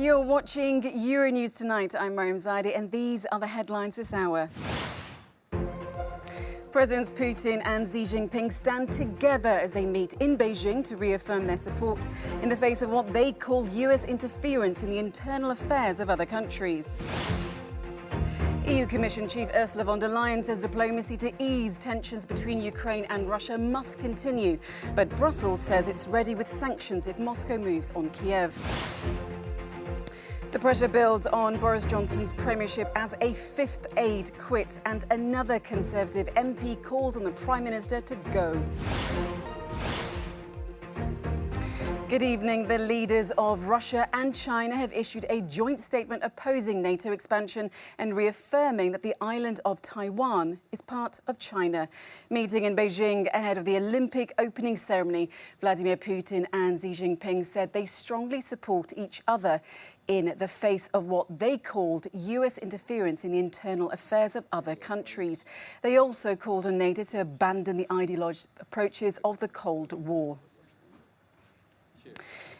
You're watching Euronews Tonight. I'm Mariam Zaidi, and these are the headlines this hour. Presidents Putin and Xi Jinping stand together as they meet in Beijing to reaffirm their support in the face of what they call US interference in the internal affairs of other countries. EU Commission Chief Ursula von der Leyen says diplomacy to ease tensions between Ukraine and Russia must continue, but Brussels says it's ready with sanctions if Moscow moves on Kiev. The pressure builds on Boris Johnson's premiership as a fifth aide quits and another Conservative MP calls on the Prime Minister to go. Good evening. The leaders of Russia and China have issued a joint statement opposing NATO expansion and reaffirming that the island of Taiwan is part of China. Meeting in Beijing ahead of the Olympic opening ceremony, Vladimir Putin and Xi Jinping said they strongly support each other in the face of what they called US interference in the internal affairs of other countries. They also called on NATO to abandon the ideological approaches of the Cold War.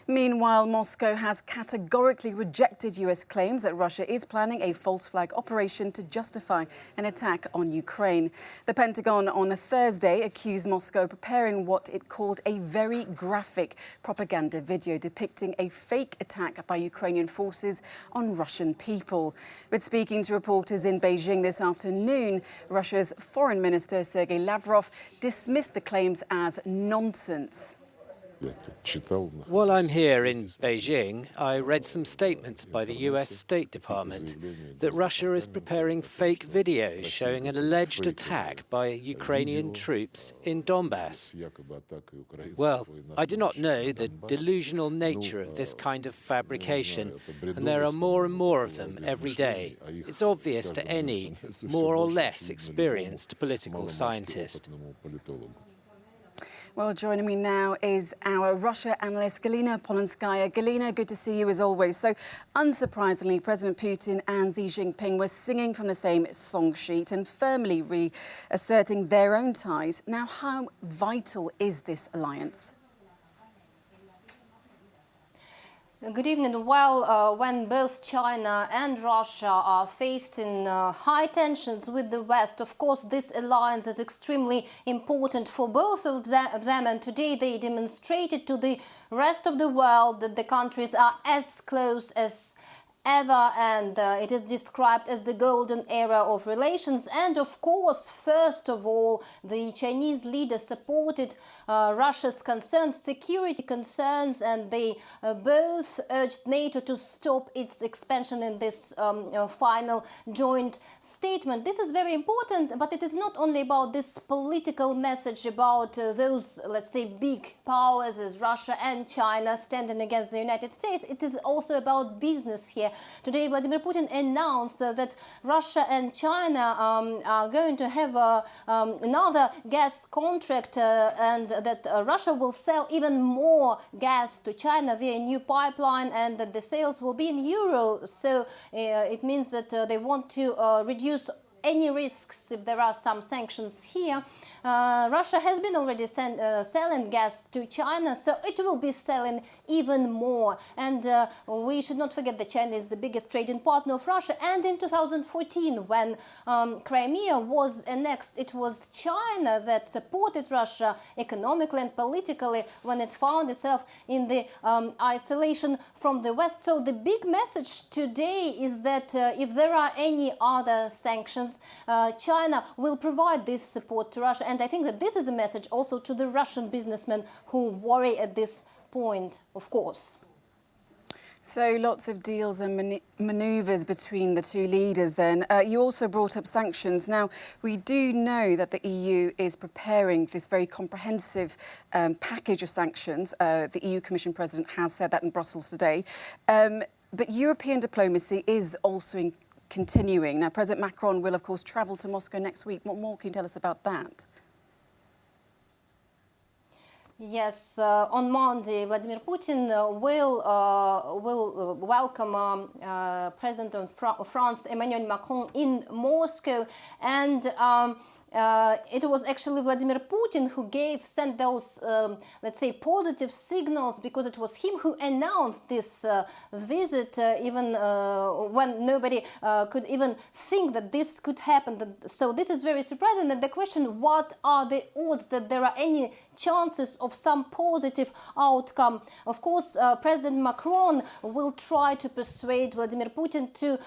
Meanwhile, Moscow has categorically rejected US claims that Russia is planning a false flag operation to justify an attack on Ukraine. The Pentagon on Thursday accused Moscow of preparing what it called a very graphic propaganda video depicting a fake attack by Ukrainian forces on Russian people. But speaking to reporters in Beijing this afternoon, Russia's Foreign Minister Sergei Lavrov dismissed the claims as nonsense. While I'm here in Beijing, I read some statements by the US State Department that Russia is preparing fake videos showing an alleged attack by Ukrainian troops in Donbass. Well, I do not know the delusional nature of this kind of fabrication, and there are more and more of them every day. It's obvious to any more or less experienced political scientist. Well, joining me now is our Russia analyst, Galina Polonskaya. Galina, good to see you as always. So, unsurprisingly, President Putin and Xi Jinping were singing from the same song sheet and firmly reasserting their own ties. Now, how vital is this alliance? Good evening. Well, when both China and Russia are facing high tensions with the West, of course, this alliance is extremely important for both of them. And today they demonstrated to the rest of the world that the countries are as close as ever, and it is described as the golden era of relations. And of course, first of all, the Chinese leader supported Russia's concerns, security concerns, and they both urged NATO to stop its expansion in this final joint statement. This is very important, but it is not only about this political message about those, let's say, big powers as Russia and China standing against the United States. It is also about business here. Today, Vladimir Putin announced that Russia and China are going to have another gas contract and that Russia will sell even more gas to China via a new pipeline, and that the sales will be in euros. So it means that they want to reduce any risks if there are some sanctions here. Russia has been already selling gas to China, so it will be selling even more. And we should not forget that China is the biggest trading partner of Russia. And in 2014, when Crimea was annexed, it was China that supported Russia economically and politically when it found itself in the isolation from the West. So the big message today is that if there are any other sanctions, China will provide this support to Russia. And I think that this is a message also to the Russian businessmen who worry at this point, of course. So lots of deals and manoeuvres between the two leaders then. You also brought up sanctions. Now, we do know that the EU is preparing this very comprehensive package of sanctions. The EU Commission President has said that in Brussels today. But European diplomacy is also continuing. Now, President Macron will, of course, travel to Moscow next week. What more can you tell us about that? Yes, on Monday, Vladimir Putin will welcome President of France, Emmanuel Macron, in Moscow. And it was actually Vladimir Putin who sent those, let's say, positive signals, because it was him who announced this visit, even when nobody could even think that this could happen. So this is very surprising. And the question, what are the odds that there are any chances of some positive outcome? Of course, President Macron will try to persuade Vladimir Putin to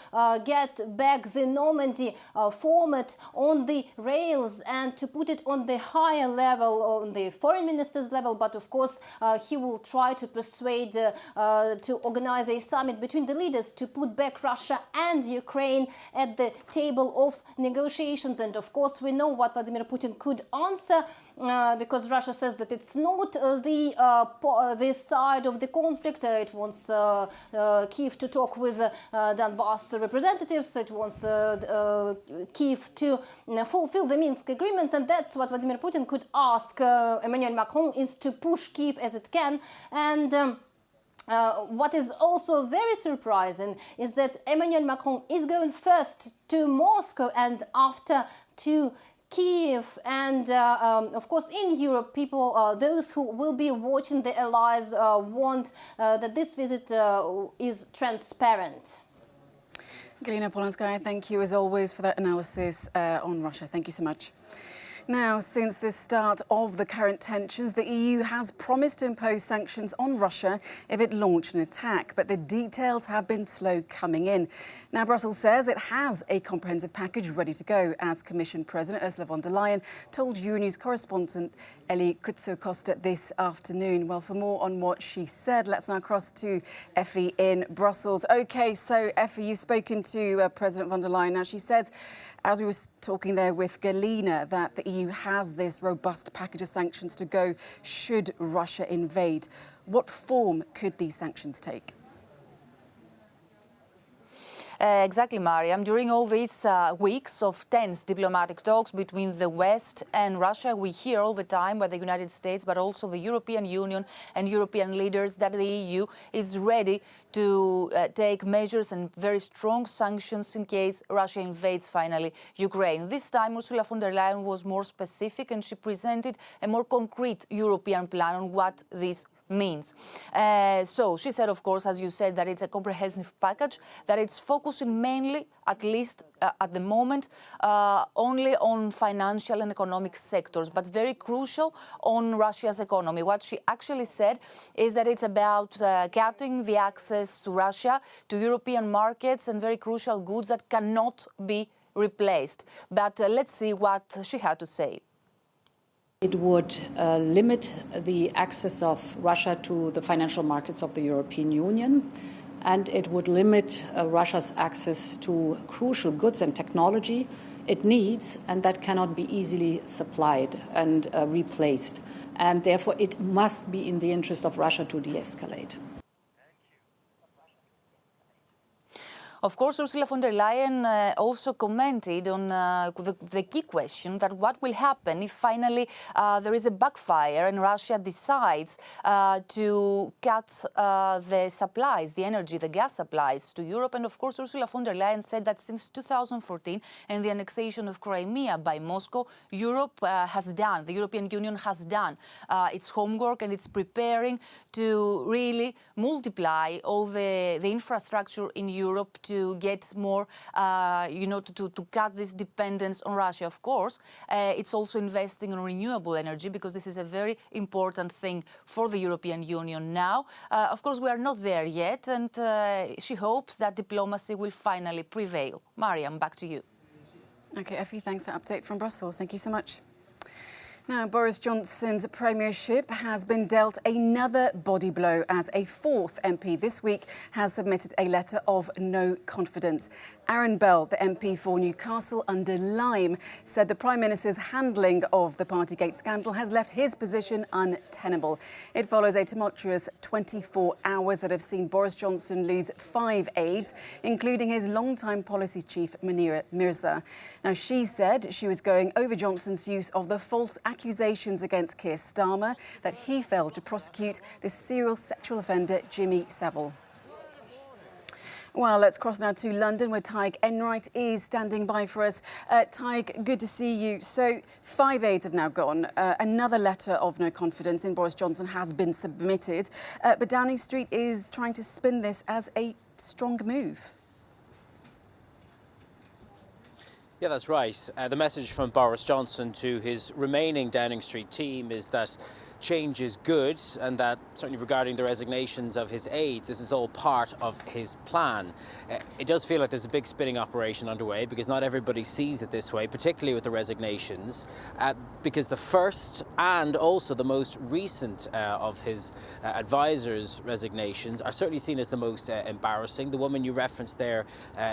get back the Normandy format on the rails and to put it on the higher level, on the foreign minister's level. But of course, he will try to persuade to organize a summit between the leaders to put back Russia and Ukraine at the table of negotiations. And of course, we know what Vladimir Putin could answer, because Russia says that it's not the side of the conflict. It wants Kiev to talk with Donbass representatives. It wants Kiev to fulfill the Minsk agreements, and that's what Vladimir Putin could ask Emmanuel Macron, is to push Kiev as it can. And what is also very surprising is that Emmanuel Macron is going first to Moscow and after to Kiev. And of course, in Europe, people, those who will be watching the allies, want that this visit is transparent. Galina Polanskaya, thank you as always for that analysis on Russia. Thank you so much. Now, since the start of the current tensions, the EU has promised to impose sanctions on Russia if it launched an attack, but the details have been slow coming in. Now, Brussels says it has a comprehensive package ready to go, as Commission President Ursula von der Leyen told Euronews correspondent Eli Kutso-Costa this afternoon. Well, for more on what she said, let's now cross to Effie in Brussels. OK, so Effie, you've spoken to President von der Leyen. Now, she said, as we were talking there with Galina, that the EU has this robust package of sanctions to go should Russia invade. What form could these sanctions take? Exactly, Mariam. During all these weeks of tense diplomatic talks between the West and Russia, we hear all the time by the United States, but also the European Union and European leaders, that the EU is ready to take measures and very strong sanctions in case Russia invades finally Ukraine. This time, Ursula von der Leyen was more specific, and she presented a more concrete European plan on what this means. So she said, of course, as you said, that it's a comprehensive package, that it's focusing mainly, at least at the moment, only on financial and economic sectors, but very crucial on Russia's economy. What she actually said is that it's about cutting the access to Russia, to European markets, and very crucial goods that cannot be replaced. But let's see what she had to say. It would limit the access of Russia to the financial markets of the European Union, and it would limit Russia's access to crucial goods and technology it needs, and that cannot be easily supplied and replaced. And therefore, it must be in the interest of Russia to de-escalate. Of course, Ursula von der Leyen also commented on the key question, that what will happen if finally there is a backfire and Russia decides to cut the supplies, the energy, the gas supplies to Europe. And of course, Ursula von der Leyen said that since 2014 and the annexation of Crimea by Moscow, Europe has done, the European Union has done its homework, and it's preparing to really multiply all the infrastructure in Europe to get more, to cut this dependence on Russia. Of course, it's also investing in renewable energy, because this is a very important thing for the European Union now. Of course, we are not there yet, and she hopes that diplomacy will finally prevail. Mariam, back to you. OK, Effie, thanks for that update from Brussels. Thank you so much. Now, Boris Johnson's premiership has been dealt another body blow, as a fourth MP this week has submitted a letter of no confidence. Aaron Bell, the MP for Newcastle under Lyme, said the Prime Minister's handling of the Partygate scandal has left his position untenable. It follows a tumultuous 24 hours that have seen Boris Johnson lose 5 aides, including his longtime policy chief, Munira Mirza. Now, she said she was going over Johnson's use of the false accusations against Keir Starmer that he failed to prosecute the serial sexual offender Jimmy Savile. Well, let's cross now to London, where Tig Enright is standing by for us. Tig, good to see you. So 5 aides have now gone. Another letter of no confidence in Boris Johnson has been submitted. But Downing Street is trying to spin this as a strong move. Yeah, that's right. The message from Boris Johnson to his remaining Downing Street team is that change is good, and that certainly regarding the resignations of his aides, this is all part of his plan. It does feel like there's a big spinning operation underway, because not everybody sees it this way, particularly with the resignations, because the first and also the most recent of his advisors' resignations are certainly seen as the most embarrassing. The woman you referenced there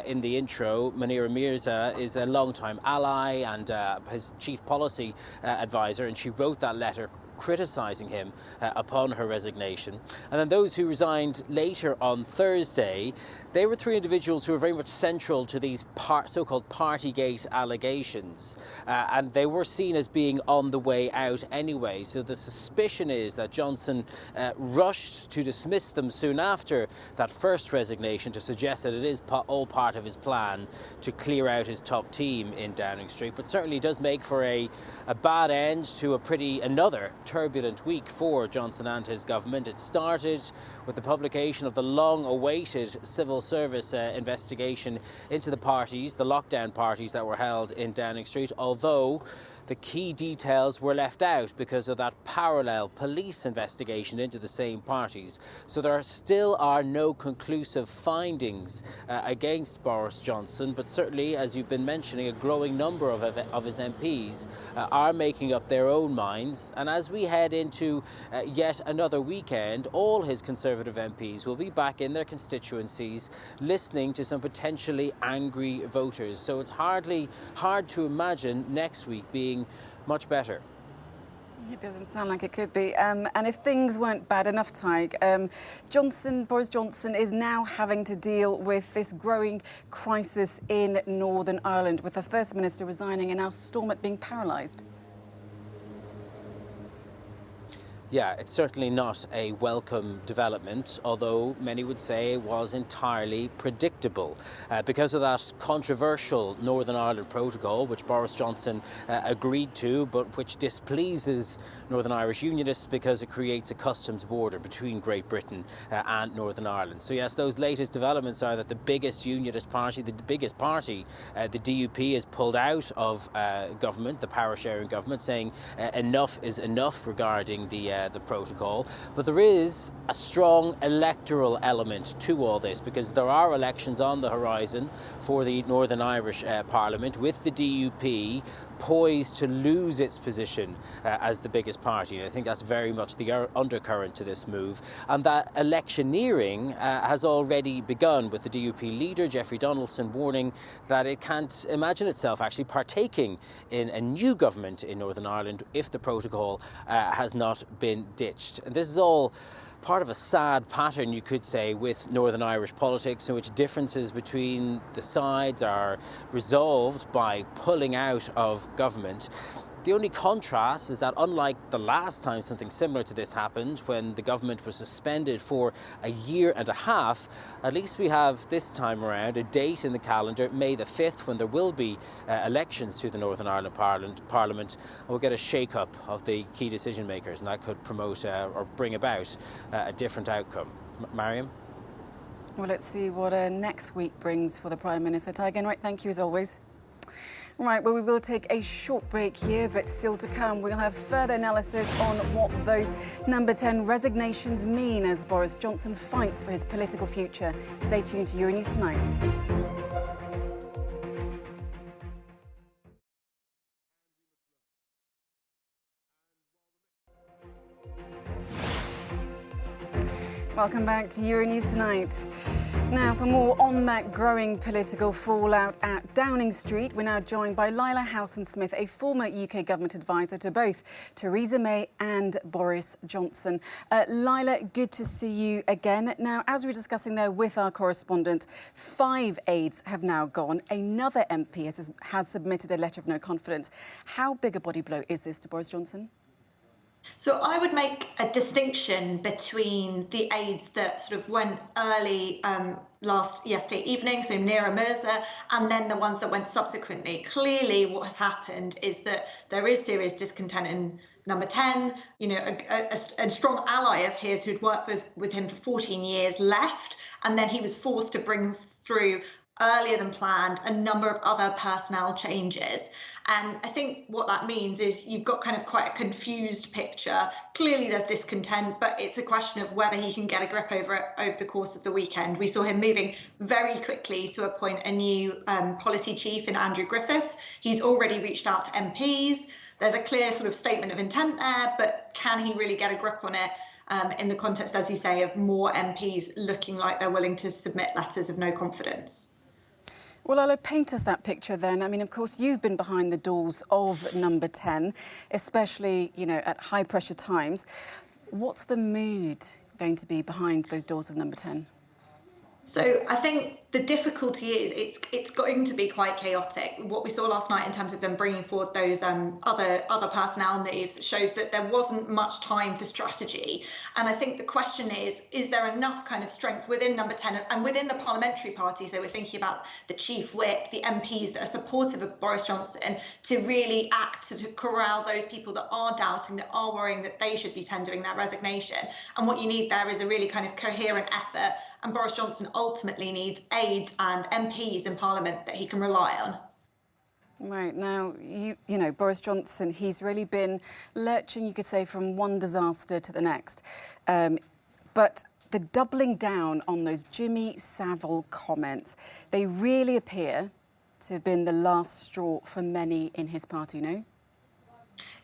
in the intro, Mariam, is a long-time ally and his chief policy advisor, and she wrote that letter criticising him upon her resignation. And then those who resigned later on Thursday, they were 3 individuals who were very much central to these so-called Partygate allegations, and they were seen as being on the way out anyway. So the suspicion is that Johnson rushed to dismiss them soon after that first resignation, to suggest that it is all part of his plan to clear out his top team in Downing Street. But certainly does make for a bad end to another turbulent week for Johnson and his government. It started with the publication of the long-awaited civil service investigation into the parties, the lockdown parties that were held in Downing Street, although the key details were left out because of that parallel police investigation into the same parties. So there still are no conclusive findings against Boris Johnson, but certainly, as you've been mentioning, a growing number of his MPs are making up their own minds. And as we head into yet another weekend, all his Conservative MPs will be back in their constituencies listening to some potentially angry voters. So it's hard to imagine next week being much better. It doesn't sound like it could be. And if things weren't bad enough, Tig, Boris Johnson is now having to deal with this growing crisis in Northern Ireland, with the First Minister resigning and now Stormont being paralysed. Yeah, it's certainly not a welcome development, although many would say it was entirely predictable. Because of that controversial Northern Ireland protocol, which Boris Johnson agreed to, but which displeases Northern Irish Unionists because it creates a customs border between Great Britain and Northern Ireland. So yes, those latest developments are that the biggest Unionist party, the biggest party, the DUP, has pulled out of government, the power-sharing government, saying enough is enough regarding the protocol. But there is a strong electoral element to all this, because there are elections on the horizon for the Northern Irish Parliament, with the DUP poised to lose its position as the biggest party. And I think that's very much the undercurrent to this move. And that electioneering has already begun, with the DUP leader, Jeffrey Donaldson, warning that it can't imagine itself actually partaking in a new government in Northern Ireland if the protocol has not been ditched. And this is all part of a sad pattern, you could say, with Northern Irish politics, in which differences between the sides are resolved by pulling out of government. The only contrast is that, unlike the last time something similar to this happened, when the government was suspended for a year and a half, at least we have this time around a date in the calendar, May the 5th, when there will be elections to the Northern Ireland Parliament, and we'll get a shake-up of the key decision makers, and that could promote or bring about a different outcome. Mariam? Well, let's see what next week brings for the Prime Minister. Tig Enright, thank you as always. Right, well, we will take a short break here, but still to come, we'll have further analysis on what those number 10 resignations mean as Boris Johnson fights for his political future. Stay tuned to Euronews Tonight. Welcome back to Euronews Tonight. Now, for more on that growing political fallout at Downing Street, we're now joined by Lila Housesmith, a former UK government advisor to both Theresa May and Boris Johnson. Lila, good to see you again. Now, as we were discussing there with our correspondent, 5 aides have now gone. Another MP has submitted a letter of no confidence. How big a body blow is this to Boris Johnson? So I would make a distinction between the aides that sort of went early yesterday evening, so Nira Mirza, and then the ones that went subsequently. Clearly, what has happened is that there is serious discontent in number 10. You know, a strong ally of his who'd worked with him for 14 years left, and then he was forced to bring through earlier than planned a number of other personnel changes. And I think what that means is you've got kind of quite a confused picture. Clearly there's discontent, but it's a question of whether he can get a grip over it over the course of the weekend. We saw him moving very quickly to appoint a new policy chief in Andrew Griffith. He's already reached out to MPs. There's a clear sort of statement of intent there, but can he really get a grip on it in the context, as you say, of more MPs looking like they're willing to submit letters of no confidence? Well, Lila, paint us that picture then. I mean, of course, you've been behind the doors of number 10, especially, you know, at high-pressure times. What's the mood going to be behind those doors of number 10? So I think the difficulty is it's going to be quite chaotic. What we saw last night in terms of them bringing forward those other personnel moves shows that there wasn't much time for strategy. And I think the question is there enough kind of strength within number 10 and within the parliamentary party? So we're thinking about the chief whip, the MPs that are supportive of Boris Johnson, to really act to corral those people that are doubting, that are worrying that they should be tendering their resignation. And what you need there is a really kind of coherent effort. And Boris Johnson ultimately needs aides and MPs in Parliament that he can rely on. Right, now, you know, Boris Johnson, he's really been lurching, you could say, from one disaster to the next. But the doubling down on those Jimmy Savile comments, they really appear to have been the last straw for many in his party, no?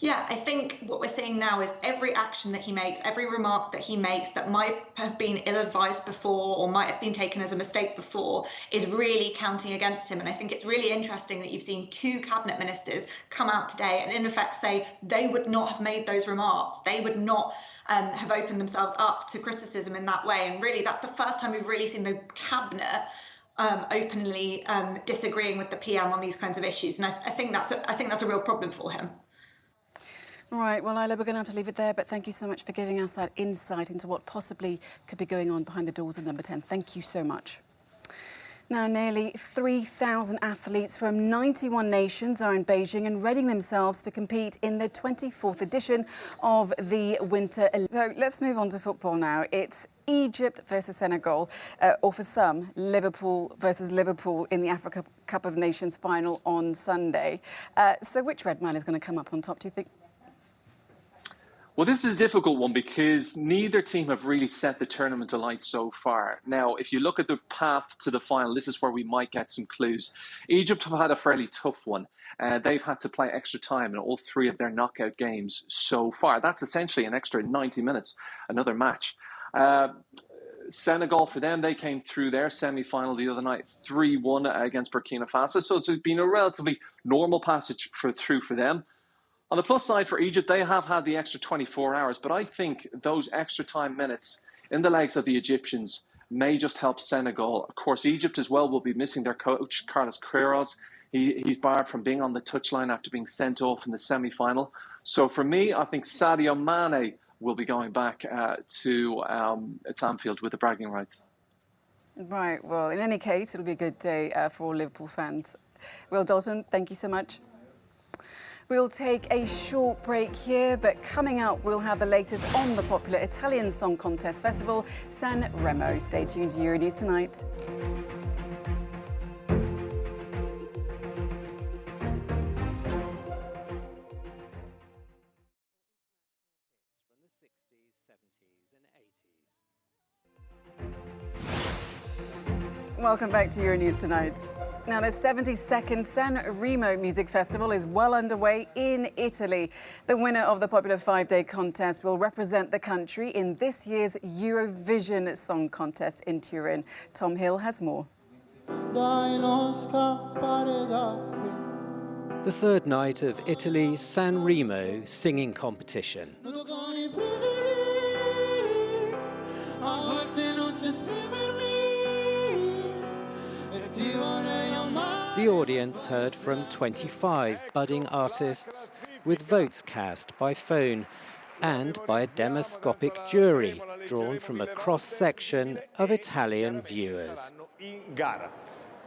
Yeah, I think what we're seeing now is every action that he makes, every remark that he makes that might have been ill-advised before or might have been taken as a mistake before is really counting against him. And I think it's really interesting that you've seen two cabinet ministers come out today and in effect say they would not have made those remarks. They would not have opened themselves up to criticism in that way. And really, that's the first time we've really seen the cabinet openly disagreeing with the PM on these kinds of issues. And I think that's a real problem for him. All right, well, Lila, we're going to have to leave it there, but thank you so much for giving us that insight into what possibly could be going on behind the doors of number 10. Thank you so much. Now, nearly 3,000 athletes from 91 nations are in Beijing and readying themselves to compete in the 24th edition of the Winter Olympics. So let's move on to football now. It's Egypt versus Senegal, or for some, Liverpool versus Liverpool in the Africa Cup of Nations final on Sunday. So which red man is going to come up on top, do you think? Well, this is a difficult one because neither team have really set the tournament alight so far. Now, if you look at the path to the final, this is where we might get some clues. Egypt have had a fairly tough one. They've had to play extra time in all three of their knockout games so far. That's essentially an extra 90 minutes, another match. Senegal, for them, they came through their semi-final the other night, 3-1 against Burkina Faso. So it's been a relatively normal passage through for them. On the plus side for Egypt, they have had the extra 24 hours, but I think those extra time minutes in the legs of the Egyptians may just help Senegal. Of course, Egypt as well will be missing their coach, Carlos Queiroz. He's barred from being on the touchline after being sent off in the semi-final. So for me, I think Sadio Mane will be going back to Anfield with the bragging rights. Right, well, in any case, it'll be a good day for all Liverpool fans. Will Dalton, thank you so much. We'll take a short break here, but coming up, we'll have the latest on the popular Italian song contest festival, San Remo. Stay tuned to Euronews Tonight. Welcome back to Euronews Tonight. Now, the 72nd San Remo Music Festival is well underway in Italy. The winner of the popular 5-day contest will represent the country in this year's Eurovision Song Contest in Turin. Tom Hill has more. The third night of Italy's San Remo singing competition. The audience heard from 25 budding artists with votes cast by phone and by a demoscopic jury drawn from a cross-section of Italian viewers. in gara.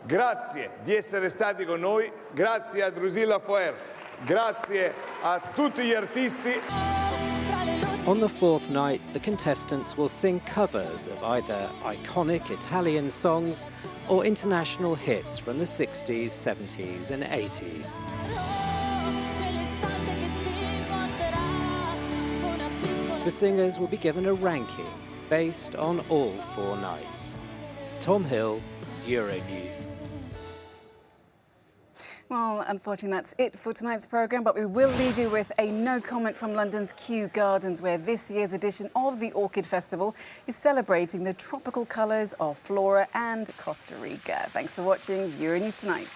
Grazie di essere stati con noi, grazie a Drusilla Foer, grazie a tutti gli artisti. On the fourth night, the contestants will sing covers of either iconic Italian songs or international hits from the 60s, 70s and 80s. The singers will be given a ranking based on all 4 nights. Tom Hill, Euronews. Well, unfortunately, that's it for tonight's programme, but we will leave you with a no comment from London's Kew Gardens, where this year's edition of the Orchid Festival is celebrating the tropical colours of Flora and Costa Rica. Thanks for watching Euronews Tonight.